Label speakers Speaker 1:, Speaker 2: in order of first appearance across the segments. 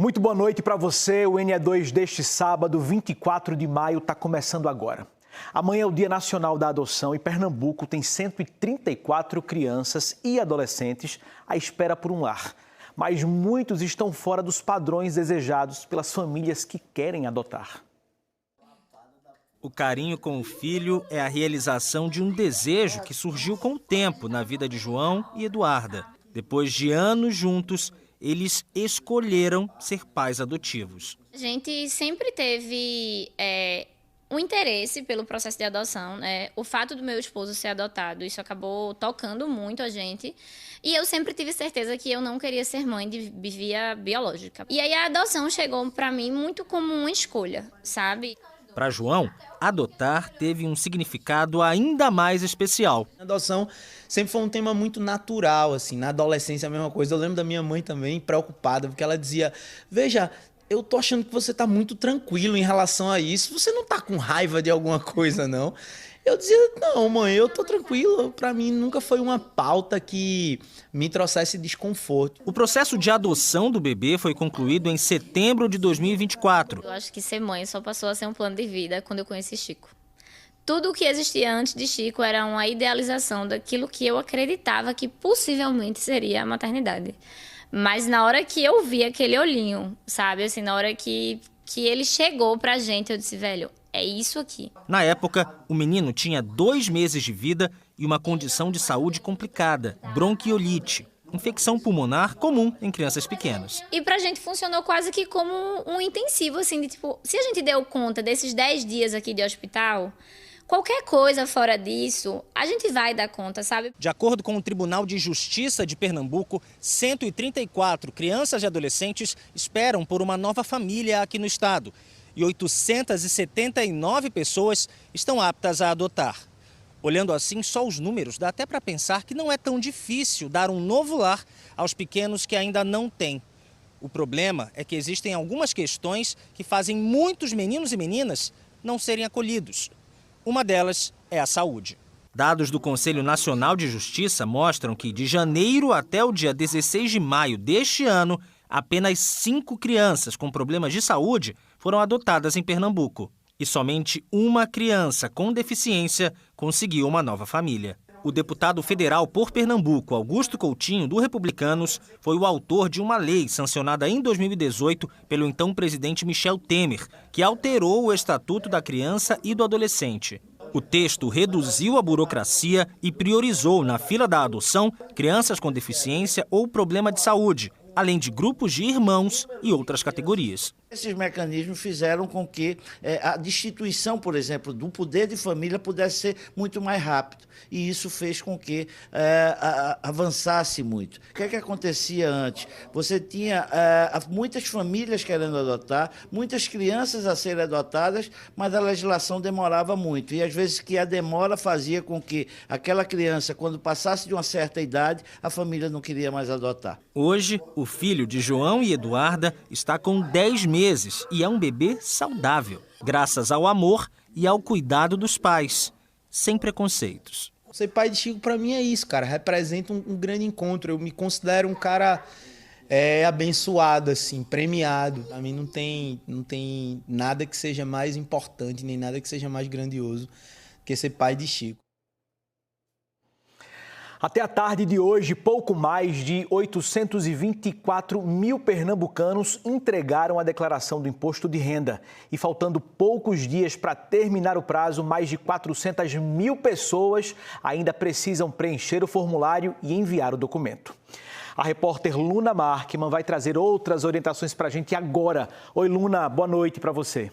Speaker 1: Muito boa noite para você. O NE2 deste sábado, 24 de maio, está começando agora. Amanhã é o Dia Nacional da Adoção e Pernambuco tem 134 crianças e adolescentes à espera por um lar. Mas muitos estão fora dos padrões desejados pelas famílias que querem adotar.
Speaker 2: O carinho com o filho é a realização de um desejo que surgiu com o tempo na vida de João e Eduarda. Depois de anos juntos, eles escolheram ser pais adotivos.
Speaker 3: A gente sempre teve um interesse pelo processo de adoção, né? O fato do meu esposo ser adotado, isso acabou tocando muito a gente. E eu sempre tive certeza que eu não queria ser mãe de via biológica. E aí a adoção chegou para mim muito como uma escolha, sabe?
Speaker 2: Para João, adotar teve um significado ainda mais especial.
Speaker 4: A adoção sempre foi um tema muito natural, assim, na adolescência a mesma coisa. Eu lembro da minha mãe também preocupada, porque ela dizia, veja, eu tô achando que você tá muito tranquilo em relação a isso, você não tá com raiva de alguma coisa, não? Eu dizia, não, mãe, eu tô tranquilo. Para mim nunca foi uma pauta que me trouxesse desconforto.
Speaker 2: O processo de adoção do bebê foi concluído em setembro de 2024.
Speaker 3: Eu acho que ser mãe só passou a ser um plano de vida quando eu conheci Chico. Tudo o que existia antes de Chico era uma idealização daquilo que eu acreditava que possivelmente seria a maternidade. Mas na hora que eu vi aquele olhinho, sabe, assim, na hora que ele chegou pra gente, eu disse, velho, é isso aqui.
Speaker 2: Na época, o menino tinha 2 meses de vida e uma condição de saúde complicada, bronquiolite, infecção pulmonar comum em crianças pequenas.
Speaker 3: E pra gente funcionou quase que como um intensivo, assim, de tipo, se a gente deu conta desses 10 dias aqui de hospital, qualquer coisa fora disso, a gente vai dar conta, sabe?
Speaker 2: De acordo com o Tribunal de Justiça de Pernambuco, 134 crianças e adolescentes esperam por uma nova família aqui no estado. E 879 pessoas estão aptas a adotar. Olhando assim só os números, dá até para pensar que não é tão difícil dar um novo lar aos pequenos que ainda não têm. O problema é que existem algumas questões que fazem muitos meninos e meninas não serem acolhidos. Uma delas é a saúde. Dados do Conselho Nacional de Justiça mostram que de janeiro até o dia 16 de maio deste ano, apenas 5 crianças com problemas de saúde foram adotadas em Pernambuco. E somente uma criança com deficiência conseguiu uma nova família. O deputado federal por Pernambuco, Augusto Coutinho, do Republicanos, foi o autor de uma lei sancionada em 2018 pelo então presidente Michel Temer, que alterou o Estatuto da Criança e do Adolescente. O texto reduziu a burocracia e priorizou na fila da adoção crianças com deficiência ou problema de saúde, além de grupos de irmãos e outras categorias.
Speaker 5: Esses mecanismos fizeram com que a destituição, por exemplo, do poder de família pudesse ser muito mais rápido. E isso fez com que avançasse muito. O que é que acontecia antes? Você tinha muitas famílias querendo adotar, muitas crianças a serem adotadas, mas a legislação demorava muito. E às vezes que a demora fazia com que aquela criança, quando passasse de uma certa idade, a família não queria mais adotar.
Speaker 2: Hoje, o filho de João e Eduarda está com 10 meses e é um bebê saudável, graças ao amor e ao cuidado dos pais, sem preconceitos.
Speaker 4: Ser pai de Chico para mim é isso, cara, representa um grande encontro. Eu me considero um cara abençoado, assim, premiado. A mim não tem nada que seja mais importante, nem nada que seja mais grandioso que ser pai de Chico.
Speaker 1: Até a tarde de hoje, pouco mais de 824 mil pernambucanos entregaram a declaração do imposto de renda. E faltando poucos dias para terminar o prazo, mais de 400 mil pessoas ainda precisam preencher o formulário e enviar o documento. A repórter Luna Markman vai trazer outras orientações para a gente agora. Oi, Luna, boa noite para você.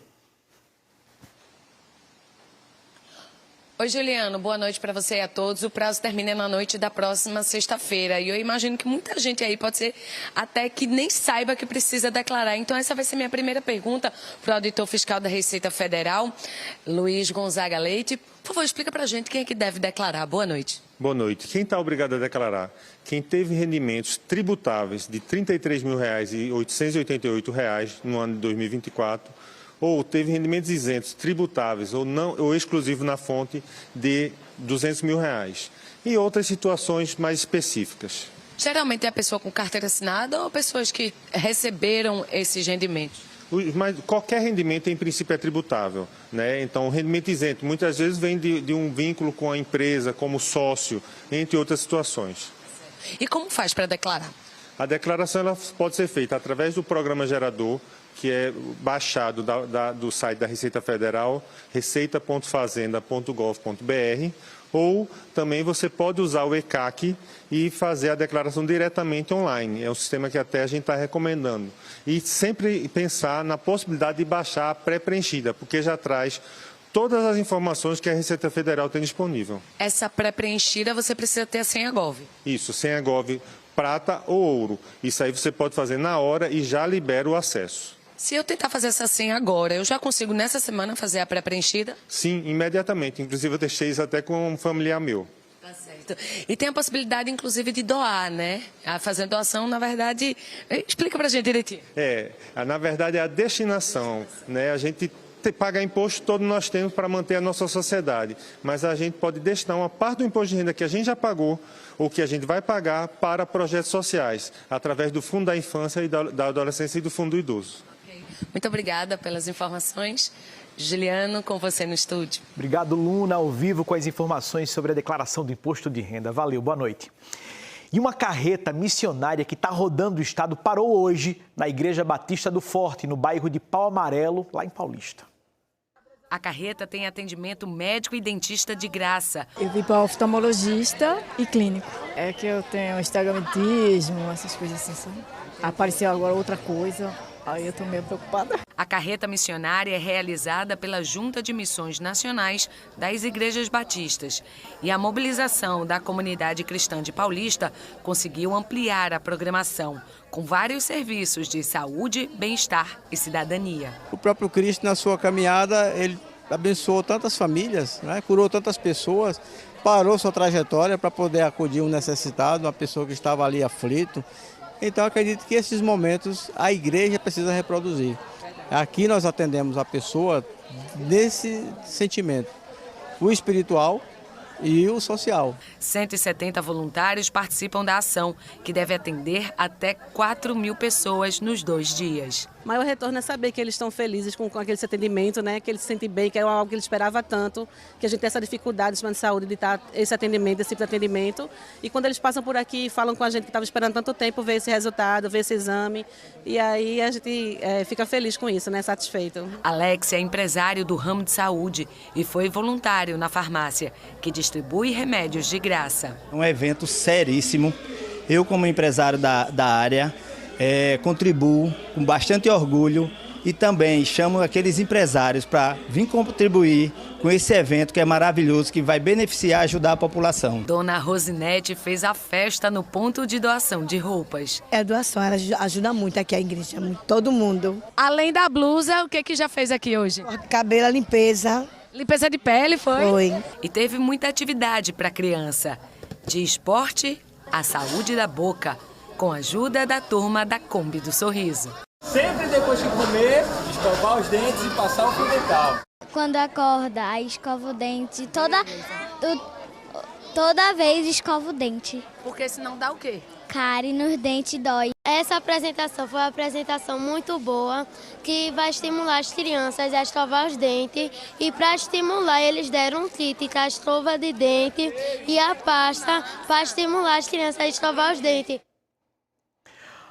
Speaker 6: Oi, Juliano, boa noite para você e a todos. O prazo termina na noite da próxima sexta-feira e eu imagino que muita gente aí pode ser até que nem saiba que precisa declarar. Então essa vai ser minha primeira pergunta para o auditor fiscal da Receita Federal, Luiz Gonzaga Leite. Por favor, explica para a gente quem é que deve declarar. Boa noite.
Speaker 7: Boa noite. Quem está obrigado a declarar? Quem teve rendimentos tributáveis de R$ 33.888 no ano de 2024, ou teve rendimentos isentos, tributáveis ou exclusivo na fonte de R$ 200 mil. E outras situações mais específicas.
Speaker 6: Geralmente é a pessoa com carteira assinada ou pessoas que receberam esses rendimentos?
Speaker 7: Mas qualquer rendimento, em princípio, é tributável, né? Então, o rendimento isento muitas vezes vem de um vínculo com a empresa, como sócio, entre outras situações.
Speaker 6: E como faz para declarar?
Speaker 7: A declaração ela pode ser feita através do programa gerador, que é baixado do site da Receita Federal, receita.fazenda.gov.br, ou também você pode usar o ECAC e fazer a declaração diretamente online. É um sistema que até a gente está recomendando. E sempre pensar na possibilidade de baixar a pré-preenchida, porque já traz todas as informações que a Receita Federal tem disponível.
Speaker 6: Essa pré-preenchida você precisa ter a senha Gov.
Speaker 7: Isso, senha Gov prata ou ouro. Isso aí você pode fazer na hora e já libera o acesso.
Speaker 6: Se eu tentar fazer essa senha agora, eu já consigo nessa semana fazer a pré-preenchida?
Speaker 7: Sim, imediatamente. Inclusive eu deixei isso até com um familiar meu.
Speaker 6: Tá certo. E tem a possibilidade, inclusive, de doar, né? A fazer doação, na verdade... Explica pra gente direitinho.
Speaker 7: Na verdade é a destinação, né? A gente paga imposto, todos nós temos para manter a nossa sociedade. Mas a gente pode destinar uma parte do imposto de renda que a gente já pagou ou que a gente vai pagar para projetos sociais, através do Fundo da Infância e da Adolescência e do Fundo do Idoso.
Speaker 6: Muito obrigada pelas informações. Juliano, com você no estúdio.
Speaker 1: Obrigado, Luna, ao vivo com as informações sobre a declaração do imposto de renda. Valeu, boa noite. E uma carreta missionária que está rodando o estado parou hoje na Igreja Batista do Forte, no bairro de Pau Amarelo, lá em Paulista.
Speaker 8: A carreta tem atendimento médico e dentista de graça.
Speaker 9: Eu vim para oftalmologista e clínico. É que eu tenho estragamentismo, essas coisas assim, sabe? Apareceu agora outra coisa, aí eu estou meio preocupada.
Speaker 8: A carreta missionária é realizada pela Junta de Missões Nacionais das Igrejas Batistas. E a mobilização da comunidade cristã de Paulista conseguiu ampliar a programação, com vários serviços de saúde, bem-estar e cidadania.
Speaker 10: O próprio Cristo, na sua caminhada, ele abençoou tantas famílias, né? Curou tantas pessoas, parou sua trajetória para poder acudir um necessitado, uma pessoa que estava ali aflito. Então, acredito que esses momentos a igreja precisa reproduzir. Aqui nós atendemos a pessoa nesse sentimento, o espiritual e o social.
Speaker 8: 170 voluntários participam da ação, que deve atender até 4.000 pessoas nos 2 dias.
Speaker 11: O maior retorno é saber que eles estão felizes com aquele atendimento, né? Que eles se sentem bem, que é algo que eles esperavam tanto, que a gente tem essa dificuldade de saúde de estar esse atendimento, esse tipo de atendimento. E quando eles passam por aqui e falam com a gente que estava esperando tanto tempo ver esse resultado, ver esse exame, e aí a gente fica feliz com isso, né? Satisfeito.
Speaker 8: Alex é empresário do ramo de saúde e foi voluntário na farmácia, que distribui remédios de graça.
Speaker 12: Um evento seríssimo. Eu, como empresário da área, contribuo com bastante orgulho e também chamo aqueles empresários para vir contribuir com esse evento que é maravilhoso, que vai beneficiar e ajudar a população.
Speaker 8: Dona Rosinete fez a festa no ponto de doação de roupas.
Speaker 13: A doação, ela ajuda muito aqui a igreja, todo mundo.
Speaker 6: Além da blusa, o que já fez aqui hoje?
Speaker 13: Cabelo, limpeza.
Speaker 6: Limpeza de pele, foi?
Speaker 13: Foi.
Speaker 8: E teve muita atividade para criança. De esporte à saúde da boca, com a ajuda da turma da Kombi do Sorriso.
Speaker 14: Sempre depois de comer, escovar os dentes e passar o fio dental.
Speaker 15: Quando acorda, aí escova o dente. Toda vez escova o dente.
Speaker 6: Porque senão dá o quê?
Speaker 15: Cárie nos dentes dói. Essa apresentação foi uma apresentação muito boa, que vai estimular as crianças a escovar os dentes. E para estimular, eles deram um kit com a escova de dente e a pasta para estimular as crianças a escovar os dentes.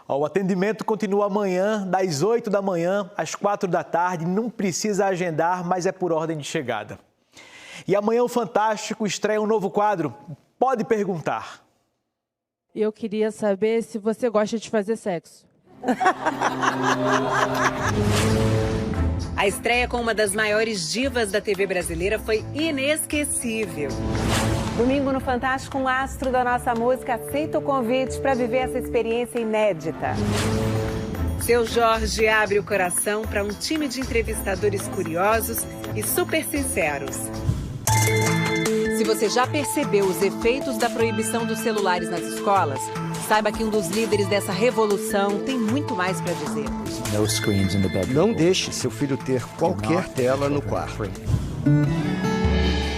Speaker 1: O atendimento continua amanhã, das 8 da manhã às 4 da tarde. Não precisa agendar, mas é por ordem de chegada. E amanhã o Fantástico estreia um novo quadro. Pode perguntar.
Speaker 16: Eu queria saber se você gosta de fazer sexo.
Speaker 17: A estreia com uma das maiores divas da TV brasileira foi inesquecível.
Speaker 18: Domingo no Fantástico, um astro da nossa música aceita o convite para viver essa experiência inédita.
Speaker 17: Seu Jorge abre o coração para um time de entrevistadores curiosos e super sinceros.
Speaker 19: Se você já percebeu os efeitos da proibição dos celulares nas escolas, saiba que um dos líderes dessa revolução tem muito mais para dizer.
Speaker 20: Não deixe seu filho ter qualquer tela no quarto.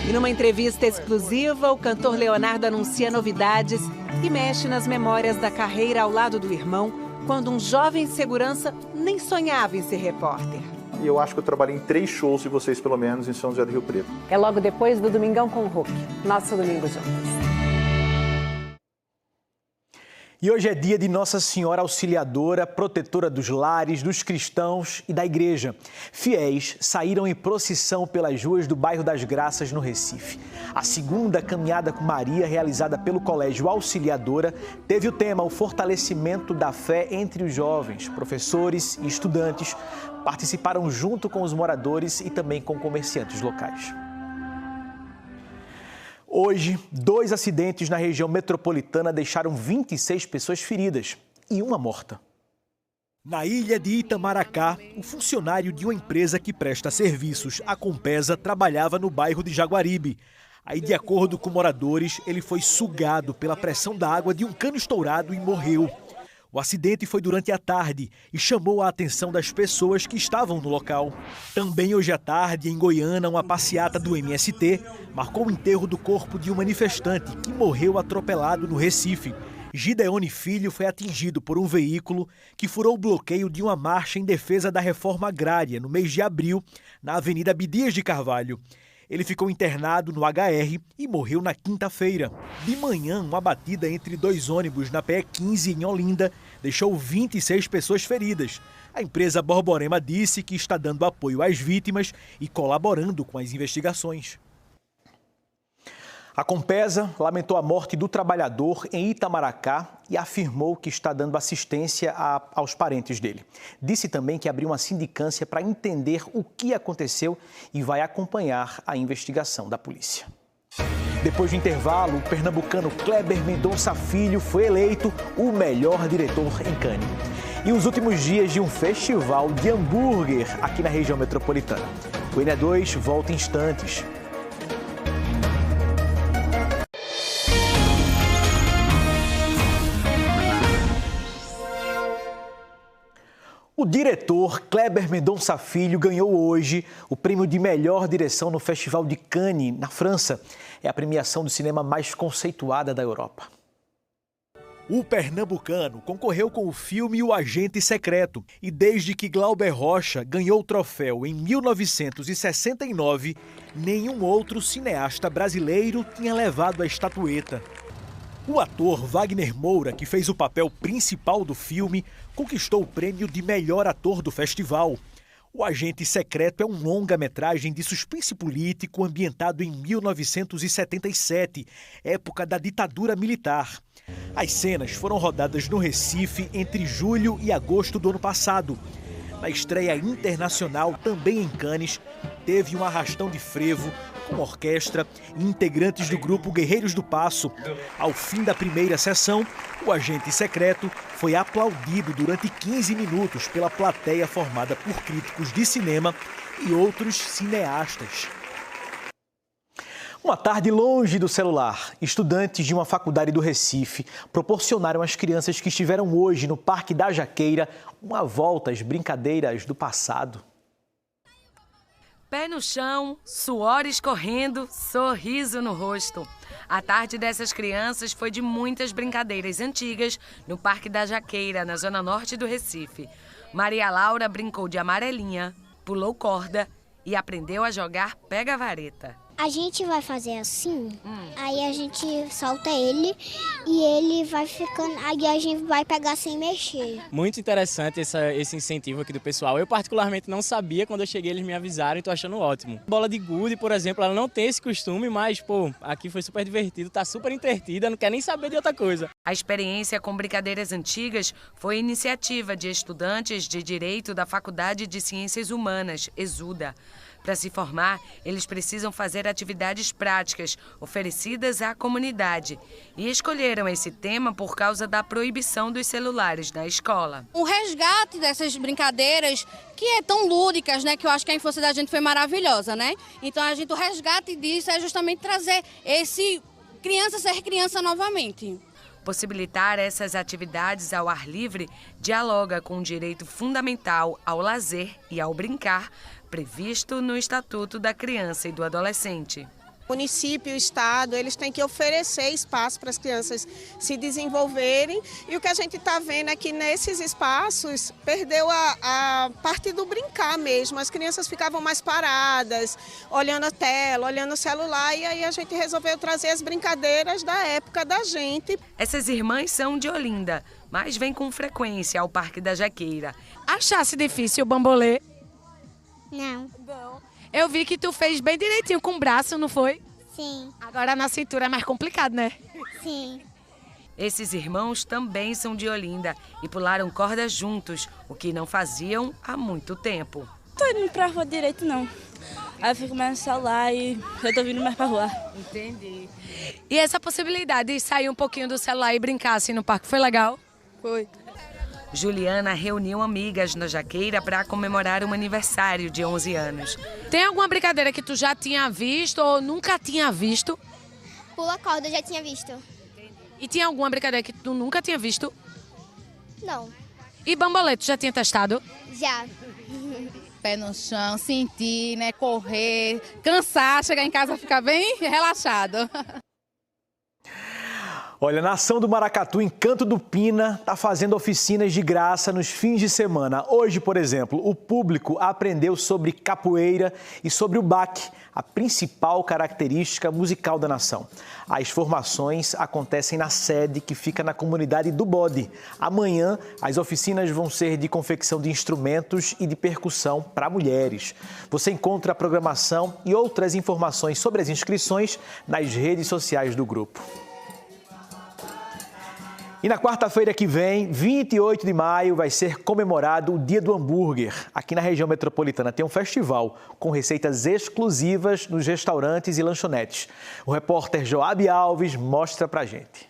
Speaker 17: E numa entrevista exclusiva, o cantor Leonardo anuncia novidades e mexe nas memórias da carreira ao lado do irmão, quando um jovem segurança nem sonhava em ser repórter.
Speaker 20: E eu acho que eu trabalhei em 3 shows de vocês, pelo menos, em São José do Rio Preto.
Speaker 18: É logo depois do Domingão com o Hulk. Nosso Domingo Juntos.
Speaker 1: E hoje é dia de Nossa Senhora Auxiliadora, protetora dos lares, dos cristãos e da igreja. Fiéis saíram em procissão pelas ruas do bairro das Graças, no Recife. A segunda caminhada com Maria, realizada pelo Colégio Auxiliadora, teve o tema o fortalecimento da fé entre os jovens. Professores e estudantes participaram junto com os moradores e também com comerciantes locais. Hoje, 2 acidentes na região metropolitana deixaram 26 pessoas feridas e uma morta. Na ilha de Itamaracá, um funcionário de uma empresa que presta serviços à Compesa trabalhava no bairro de Jaguaribe. Aí, de acordo com moradores, ele foi sugado pela pressão da água de um cano estourado e morreu. O acidente foi durante a tarde e chamou a atenção das pessoas que estavam no local. Também hoje à tarde, em Goiânia, uma passeata do MST marcou o enterro do corpo de um manifestante que morreu atropelado no Recife. Gideone Filho foi atingido por um veículo que furou o bloqueio de uma marcha em defesa da reforma agrária no mês de abril, na Avenida Abdias de Carvalho. Ele ficou internado no HR e morreu na quinta-feira. De manhã, uma batida entre 2 ônibus na PE 15 em Olinda deixou 26 pessoas feridas. A empresa Borborema disse que está dando apoio às vítimas e colaborando com as investigações. A Compesa lamentou a morte do trabalhador em Itamaracá e afirmou que está dando assistência aos parentes dele. Disse também que abriu uma sindicância para entender o que aconteceu e vai acompanhar a investigação da polícia. Depois do intervalo, o pernambucano Kleber Mendonça Filho foi eleito o melhor diretor em Cannes. E os últimos dias de um festival de hambúrguer aqui na região metropolitana. O NE2 volta em instantes. O diretor Kleber Mendonça Filho ganhou hoje o prêmio de melhor direção no Festival de Cannes, na França. É a premiação do cinema mais conceituada da Europa. O pernambucano concorreu com o filme O Agente Secreto e desde que Glauber Rocha ganhou o troféu em 1969, nenhum outro cineasta brasileiro tinha levado a estatueta. O ator Wagner Moura, que fez o papel principal do filme, conquistou o prêmio de melhor ator do festival. O Agente Secreto é um longa-metragem de suspense político ambientado em 1977, época da ditadura militar. As cenas foram rodadas no Recife entre julho e agosto do ano passado. Na estreia internacional, também em Cannes, teve um arrastão de frevo com orquestra e integrantes do grupo Guerreiros do Passo. Ao fim da primeira sessão, o Agente Secreto foi aplaudido durante 15 minutos pela plateia formada por críticos de cinema e outros cineastas. Uma tarde longe do celular, estudantes de uma faculdade do Recife proporcionaram às crianças que estiveram hoje no Parque da Jaqueira uma volta às brincadeiras do passado.
Speaker 8: Pé no chão, suor escorrendo, sorriso no rosto. A tarde dessas crianças foi de muitas brincadeiras antigas no Parque da Jaqueira, na zona norte do Recife. Maria Laura brincou de amarelinha, pulou corda e aprendeu a jogar pega-vareta.
Speaker 21: A gente vai fazer assim, aí a gente solta ele e ele vai ficando, aí a gente vai pegar sem mexer.
Speaker 22: Muito interessante esse incentivo aqui do pessoal. Eu particularmente não sabia, quando eu cheguei eles me avisaram e tô achando ótimo. Bola de gude, por exemplo, ela não tem esse costume, mas pô, aqui foi super divertido, tá super entretida, não quer nem saber de outra coisa.
Speaker 8: A experiência com brincadeiras antigas foi iniciativa de estudantes de Direito da Faculdade de Ciências Humanas, ESUDA. Para se formar, eles precisam fazer atividades práticas oferecidas à comunidade e escolheram esse tema por causa da proibição dos celulares na escola.
Speaker 23: O resgate dessas brincadeiras que é tão lúdicas, né, que eu acho que a infância da gente foi maravilhosa, né? Então o resgate disso é justamente trazer esse criança ser criança novamente.
Speaker 8: Possibilitar essas atividades ao ar livre dialoga com o direito fundamental ao lazer e ao brincar, previsto no Estatuto da Criança e do Adolescente.
Speaker 2: O município e o estado, eles têm que oferecer espaço para as crianças se desenvolverem. E o que a gente está vendo é que nesses espaços perdeu a parte do brincar mesmo. As crianças ficavam mais paradas, olhando a tela, olhando o celular. E aí a gente resolveu trazer as brincadeiras da época da gente.
Speaker 8: Essas irmãs são de Olinda, mas vêm com frequência ao Parque da Jaqueira.
Speaker 3: Achasse difícil o bambolê?
Speaker 21: Não.
Speaker 3: Eu vi que tu fez bem direitinho com o braço, não foi?
Speaker 21: Sim.
Speaker 3: Agora na cintura é mais complicado, né?
Speaker 21: Sim.
Speaker 8: Esses irmãos também são de Olinda e pularam corda juntos, o que não faziam há muito tempo.
Speaker 5: Não tô indo pra rua direito, não. Aí eu fico mais no celular e eu tô vindo mais pra rua.
Speaker 3: Entendi. E essa possibilidade de sair um pouquinho do celular e brincar assim no parque, foi legal?
Speaker 5: Foi.
Speaker 8: Juliana reuniu amigas na Jaqueira para comemorar um aniversário de 11 anos.
Speaker 3: Tem alguma brincadeira que tu já tinha visto ou nunca tinha visto?
Speaker 21: Pula corda, eu já tinha visto.
Speaker 3: E tinha alguma brincadeira que tu nunca tinha visto?
Speaker 21: Não.
Speaker 3: E bambolê, tu já tinha testado?
Speaker 21: Já.
Speaker 23: Pé no chão, sentir, né, correr, cansar, chegar em casa ficar bem relaxado.
Speaker 1: Olha, a Nação do Maracatu, Encanto do Pina, está fazendo oficinas de graça nos fins de semana. Hoje, por exemplo, o público aprendeu sobre capoeira e sobre o baque, a principal característica musical da nação. As formações acontecem na sede, que fica na comunidade do Bode. Amanhã, as oficinas vão ser de confecção de instrumentos e de percussão para mulheres. Você encontra a programação e outras informações sobre as inscrições nas redes sociais do grupo. E na quarta-feira que vem, 28 de maio, vai ser comemorado o Dia do Hambúrguer. Aqui na região metropolitana tem um festival com receitas exclusivas nos restaurantes e lanchonetes. O repórter Joab Alves mostra pra gente.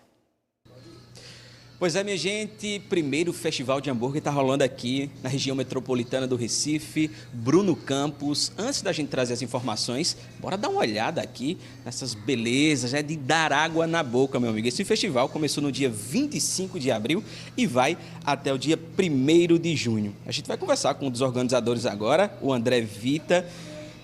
Speaker 24: Pois é, minha gente, primeiro festival de hambúrguer está rolando aqui na região metropolitana do Recife, Bruno Campos. Antes da gente trazer as informações, bora dar uma olhada aqui nessas belezas, né, de dar água na boca, meu amigo. Esse festival começou no dia 25 de abril e vai até o dia 1º de junho. A gente vai conversar com um dos organizadores agora, o André Vita.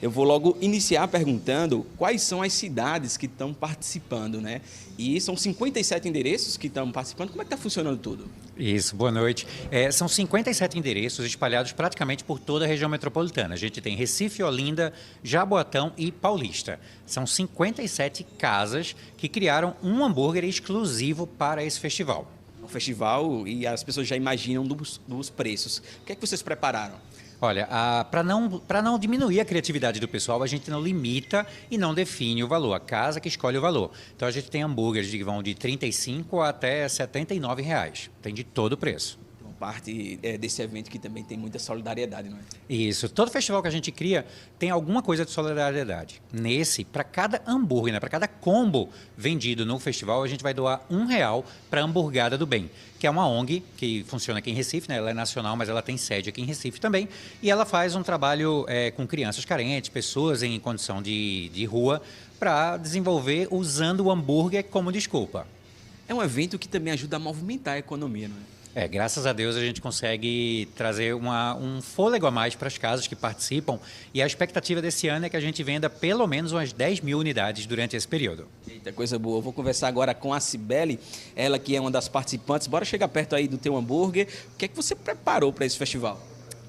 Speaker 24: Eu vou logo iniciar perguntando quais são as cidades que estão participando, né? E são 57 endereços que estão participando. Como é que está funcionando tudo?
Speaker 25: Isso, boa noite. São 57 endereços espalhados praticamente por toda a região metropolitana. A gente tem Recife, Olinda, Jaboatão e Paulista. São 57 casas que criaram um hambúrguer exclusivo para esse festival.
Speaker 24: O festival, e as pessoas já imaginam dos preços. O que é que vocês prepararam?
Speaker 25: Olha, para não diminuir a criatividade do pessoal, a gente não limita e não define o valor, a casa que escolhe o valor. Então a gente tem hambúrgueres que vão de R$ 35 até R$ 79 reais. Tem de todo o preço.
Speaker 24: Parte desse evento que também tem muita solidariedade, não é?
Speaker 25: Isso. Todo festival que a gente cria tem alguma coisa de solidariedade. Nesse, para cada hambúrguer, né, para cada combo vendido no festival, a gente vai doar R$1 para a Hamburgada do Bem, que é uma ONG que funciona aqui em Recife, né? Ela é nacional, mas ela tem sede aqui em Recife também. E ela faz um trabalho com crianças carentes, pessoas em condição de rua, para desenvolver usando o hambúrguer como desculpa.
Speaker 24: É um evento que também ajuda a movimentar a economia, não é?
Speaker 25: Graças a Deus a gente consegue trazer um fôlego a mais para as casas que participam e a expectativa desse ano é que a gente venda pelo menos umas 10 mil unidades durante esse período.
Speaker 24: Eita, coisa boa. Eu vou conversar agora com a Cibele, ela que é uma das participantes. Bora chegar perto aí do teu hambúrguer. O que é que você preparou para esse festival?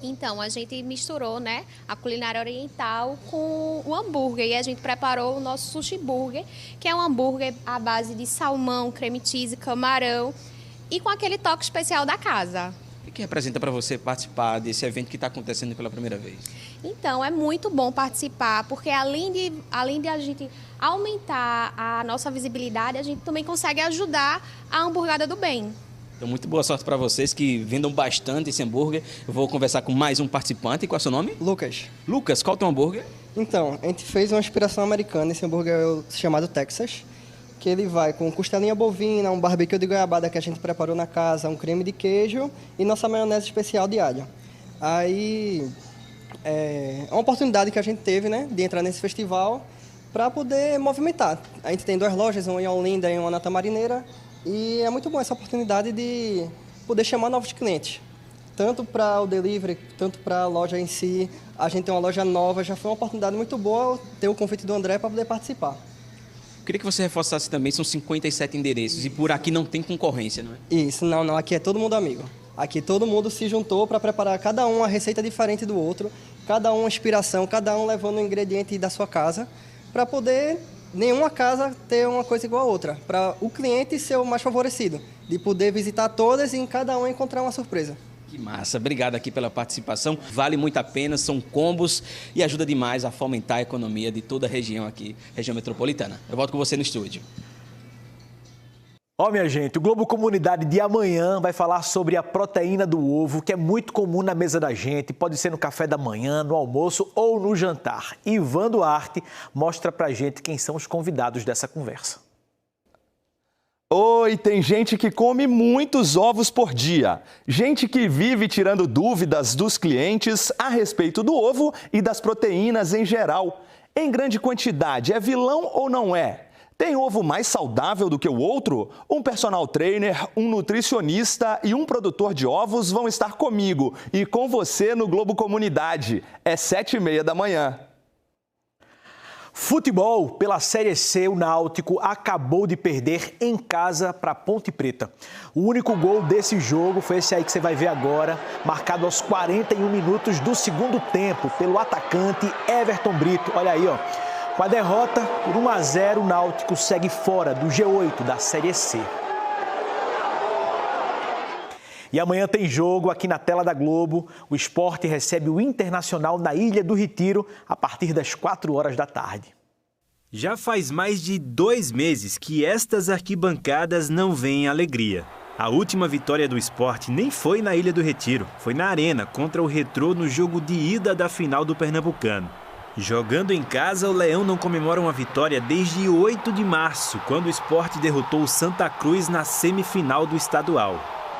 Speaker 26: Então, a gente misturou, né, a culinária oriental com o hambúrguer e a gente preparou o nosso sushi burger, que é um hambúrguer à base de salmão, creme cheese, camarão, e com aquele toque especial da casa.
Speaker 24: O que representa para você participar desse evento que está acontecendo pela primeira vez?
Speaker 26: Então, é muito bom participar, porque além de a gente aumentar a nossa visibilidade, a gente também consegue ajudar a Hamburgada do Bem.
Speaker 24: Então, muito boa sorte para vocês que vendam bastante esse hambúrguer. Eu vou conversar com mais um participante. Qual é o seu nome?
Speaker 27: Lucas.
Speaker 24: Lucas, qual é o teu hambúrguer?
Speaker 27: Então, a gente fez uma inspiração americana. Esse hambúrguer é chamado Texas, que ele vai com costelinha bovina, um barbecue de goiabada que a gente preparou na casa, um creme de queijo e nossa maionese especial de alho. Aí, é uma oportunidade que a gente teve, né, de entrar nesse festival para poder movimentar. A gente tem 2 lojas, uma em Olinda e uma na Tamarineira, e é muito bom essa oportunidade de poder chamar novos clientes. Tanto para o delivery, tanto para a loja em si. A gente tem uma loja nova, já foi uma oportunidade muito boa ter o convite do André para poder participar.
Speaker 24: Queria que você reforçasse também, são 57 endereços e por aqui não tem concorrência, não é?
Speaker 27: Isso, não, aqui é todo mundo amigo. Aqui todo mundo se juntou para preparar cada um uma receita diferente do outro, cada um uma inspiração, cada um levando um ingrediente da sua casa, para poder nenhuma casa ter uma coisa igual a outra, para o cliente ser o mais favorecido, de poder visitar todas e em cada um encontrar uma surpresa.
Speaker 24: Que massa, obrigado aqui pela participação, vale muito a pena, são combos e ajuda demais a fomentar a economia de toda a região aqui, região metropolitana. Eu volto com você no estúdio.
Speaker 1: Ó, minha gente, o Globo Comunidade de amanhã vai falar sobre a proteína do ovo, que é muito comum na mesa da gente, pode ser no café da manhã, no almoço ou no jantar. Ivan Duarte mostra pra gente quem são os convidados dessa conversa.
Speaker 4: Oi, tem gente que come muitos ovos por dia. Gente que vive tirando dúvidas dos clientes a respeito do ovo e das proteínas em geral. Em grande quantidade, é vilão ou não é? Tem ovo mais saudável do que o outro? Um personal trainer, um nutricionista e um produtor de ovos vão estar comigo e com você no Globo Comunidade. É 7h30 da manhã.
Speaker 1: Futebol, pela Série C, o Náutico acabou de perder em casa para Ponte Preta. O único gol desse jogo foi esse aí que você vai ver agora, marcado aos 41 minutos do segundo tempo pelo atacante Everton Brito. Olha aí, ó. Com a derrota por 1-0, o Náutico segue fora do G8 da Série C. E amanhã tem jogo aqui na tela da Globo. O Sport recebe o Internacional na Ilha do Retiro a partir das 4h da tarde.
Speaker 7: Já faz mais de 2 meses que estas arquibancadas não veem alegria. A última vitória do Sport nem foi na Ilha do Retiro, foi na Arena contra o Retrô no jogo de ida da final do Pernambucano. Jogando em casa, o Leão não comemora uma vitória desde 8 de março, quando o Sport derrotou o Santa Cruz na semifinal do estadual.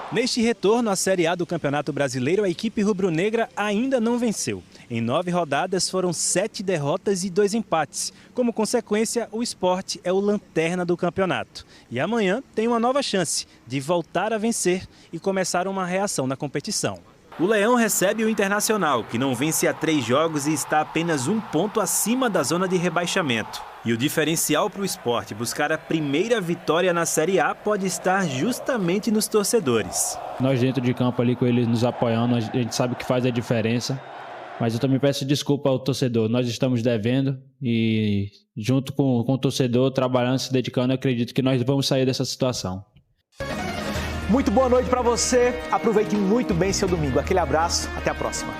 Speaker 7: Neste retorno à Série A do Campeonato Brasileiro, a equipe rubro-negra ainda não venceu. Em 9 rodadas foram 7 derrotas e 2 empates. Como consequência, o Sport é o lanterna do campeonato. E amanhã tem uma nova chance de voltar a vencer e começar uma reação na competição. O Leão recebe o Internacional, que não vence há 3 jogos e está apenas 1 ponto acima da zona de rebaixamento. E o diferencial para o Sport buscar a primeira vitória na Série A pode estar justamente nos torcedores.
Speaker 9: Nós dentro de campo ali com eles nos apoiando, a gente sabe que faz a diferença. Mas eu também peço desculpa ao torcedor. Nós estamos devendo e junto com o torcedor, trabalhando, se dedicando, eu acredito que nós vamos sair dessa situação.
Speaker 1: Muito boa noite para você. Aproveite muito bem seu domingo. Aquele abraço. Até a próxima.